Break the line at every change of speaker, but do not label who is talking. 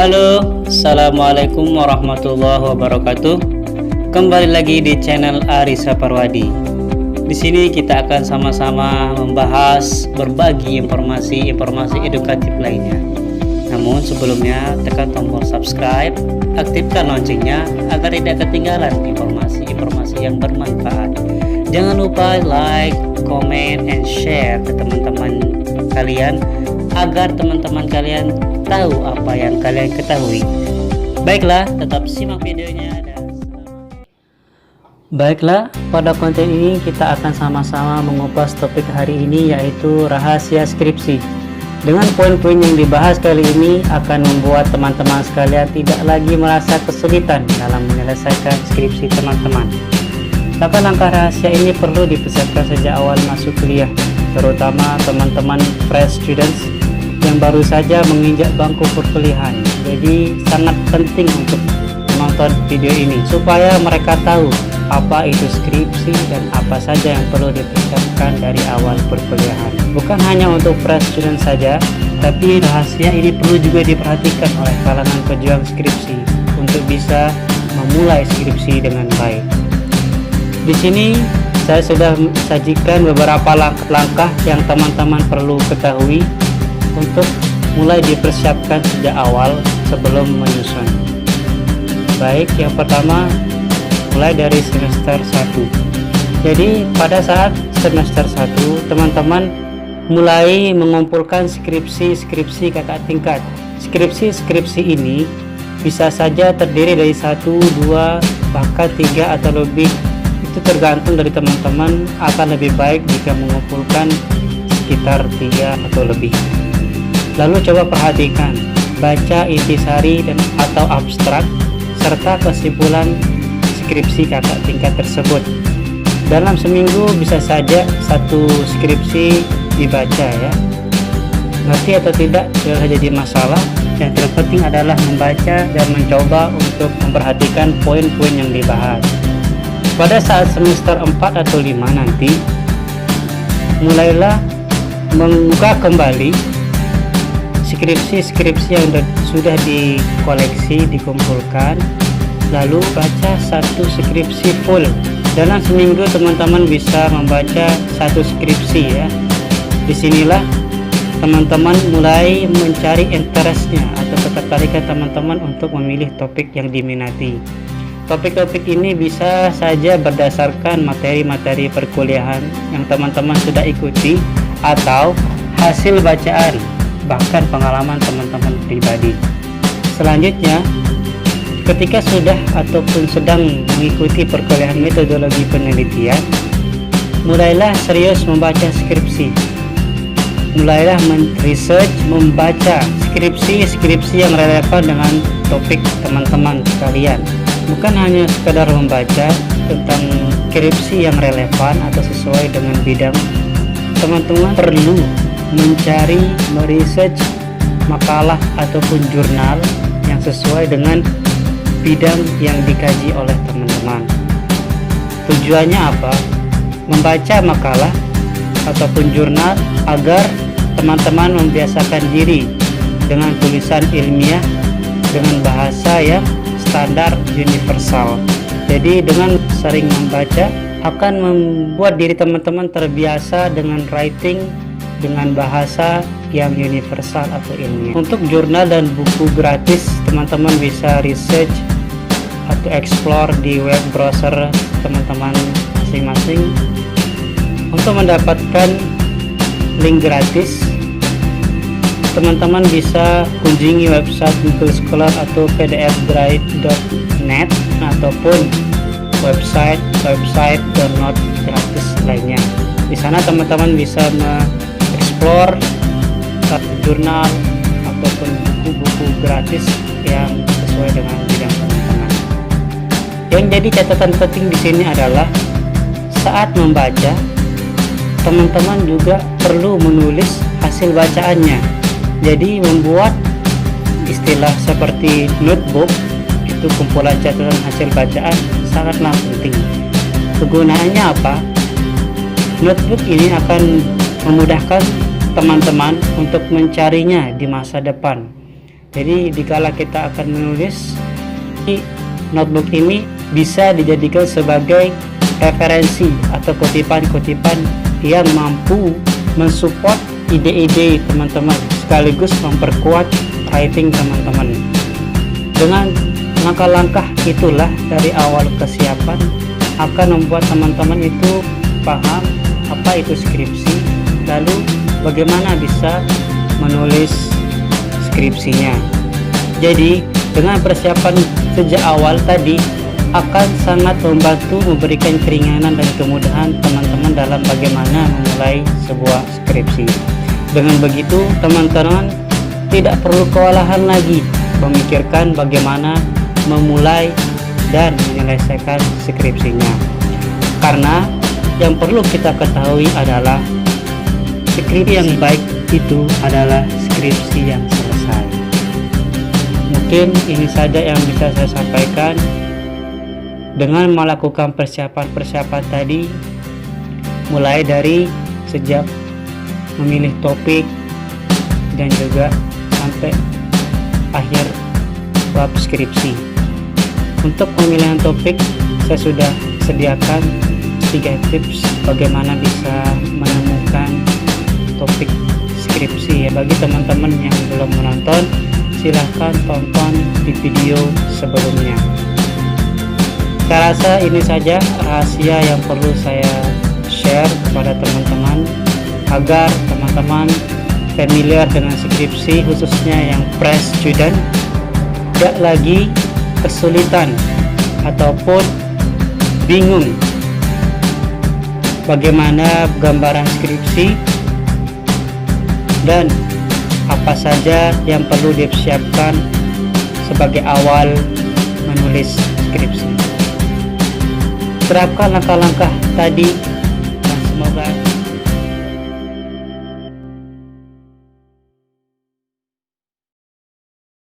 Halo, Assalamualaikum warahmatullahi wabarakatuh. Kembali lagi di channel Arisa Parwadi. Di sini kita akan sama-sama membahas berbagi informasi edukatif lainnya. Namun sebelumnya tekan tombol subscribe, aktifkan loncengnya agar tidak ketinggalan informasi yang bermanfaat. Jangan lupa like, comment, and share ke teman-teman kalian agar teman-teman kalian tahu apa yang kalian ketahui. Baiklah, tetap simak videonya. Baiklah, pada konten ini kita akan sama-sama mengupas topik hari ini, yaitu rahasia skripsi. Dengan poin-poin yang dibahas kali ini akan membuat teman-teman sekalian tidak lagi merasa kesulitan dalam menyelesaikan skripsi teman-teman. Langkah-langkah rahasia ini perlu dipersiapkan sejak awal masuk kuliah, terutama teman-teman fresh students yang baru saja menginjak bangku perkuliahan. Jadi sangat penting untuk menonton video ini supaya mereka tahu apa itu skripsi dan apa saja yang perlu dipersiapkan dari awal perkuliahan. Bukan hanya untuk fresh student saja, tapi rahasia ini perlu juga diperhatikan oleh kalangan pejuang skripsi untuk bisa memulai skripsi dengan baik. Di sini saya sudah sajikan beberapa langkah-langkah yang teman-teman perlu ketahui untuk mulai dipersiapkan sejak awal sebelum menyusun. Baik, yang pertama mulai dari semester 1. Jadi pada saat semester 1 teman-teman mulai mengumpulkan skripsi kakak tingkat. Skripsi ini bisa saja terdiri dari 1, 2, bahkan 3 atau lebih. Itu tergantung dari teman-teman, akan lebih baik jika mengumpulkan sekitar 3 atau lebih. Lalu coba perhatikan, baca intisari dan atau abstrak serta kesimpulan skripsi kakak tingkat tersebut. Dalam seminggu bisa saja satu skripsi dibaca ya. Ngerti atau tidak tidak jadi masalah. Yang terpenting adalah membaca dan mencoba untuk memperhatikan poin-poin yang dibahas. Pada saat semester 4 atau 5 nanti, mulailah membuka kembali skripsi yang sudah dikumpulkan, lalu baca satu skripsi full. Dalam seminggu teman-teman bisa membaca satu skripsi ya. Disinilah teman-teman mulai mencari interestnya atau ketertarikan teman-teman untuk memilih topik yang diminati. Topik-topik ini bisa saja berdasarkan materi-materi perkuliahan yang teman-teman sudah ikuti atau hasil bacaan, bahkan pengalaman teman-teman pribadi. Selanjutnya, ketika sudah ataupun sedang mengikuti perkuliahan metodologi penelitian, mulailah serius membaca skripsi. Mulailah research, membaca skripsi yang relevan dengan topik teman-teman sekalian. Bukan hanya sekedar membaca tentang skripsi yang relevan atau sesuai dengan bidang. Teman-teman perlu mencari, meresearch makalah ataupun jurnal yang sesuai dengan bidang yang dikaji oleh teman-teman. Tujuannya apa? Membaca makalah ataupun jurnal agar teman-teman membiasakan diri dengan tulisan ilmiah dengan bahasa yang standar universal. Jadi dengan sering membaca akan membuat diri teman-teman terbiasa dengan writing dengan bahasa yang universal atau ilmiah. Untuk jurnal dan buku gratis, teman-teman bisa research atau explore di web browser teman-teman masing-masing. Untuk mendapatkan link gratis, teman-teman bisa kunjungi website Google Scholar atau pdfdrive.net ataupun website download gratis lainnya. Di sana teman-teman bisa mengeksplor jurnal ataupun buku-buku gratis yang sesuai dengan bidang teman-teman. Yang jadi catatan penting di sini adalah saat membaca, teman-teman juga perlu menulis hasil bacaannya. Jadi membuat istilah seperti notebook, itu kumpulan catatan hasil bacaan, sangatlah penting. Kegunaannya apa? Notebook ini akan memudahkan teman-teman untuk mencarinya di masa depan. Jadi dikala kita akan menulis, notebook ini bisa dijadikan sebagai referensi atau kutipan-kutipan yang mampu mensupport ide-ide teman-teman, sekaligus memperkuat writing teman-teman. Dengan langkah-langkah itulah dari awal kesiapan akan membuat teman-teman itu paham apa itu skripsi, lalu bagaimana bisa menulis skripsinya. Jadi dengan persiapan sejak awal tadi akan sangat membantu, memberikan keringanan dan kemudahan teman-teman dalam bagaimana memulai sebuah skripsi. Dengan begitu teman-teman tidak perlu kewalahan lagi memikirkan bagaimana memulai dan menyelesaikan skripsinya, karena yang perlu kita ketahui adalah skripsi yang baik itu adalah skripsi yang selesai. Mungkin ini saja yang bisa saya sampaikan. Dengan melakukan persiapan-persiapan tadi, mulai dari sejak memilih topik dan juga sampai akhir bab skripsi. Untuk pemilihan topik saya sudah sediakan 3 tips bagaimana bisa menemukan topik skripsi ya. Bagi teman-teman yang belum menonton, silahkan tonton di video sebelumnya. Saya rasa ini saja rahasia yang perlu saya share kepada teman-teman agar teman-teman familiar dengan skripsi, khususnya yang fresh student, tidak lagi kesulitan ataupun bingung bagaimana gambaran skripsi dan apa saja yang perlu disiapkan sebagai awal menulis skripsi. Terapkan langkah-langkah tadi dan semoga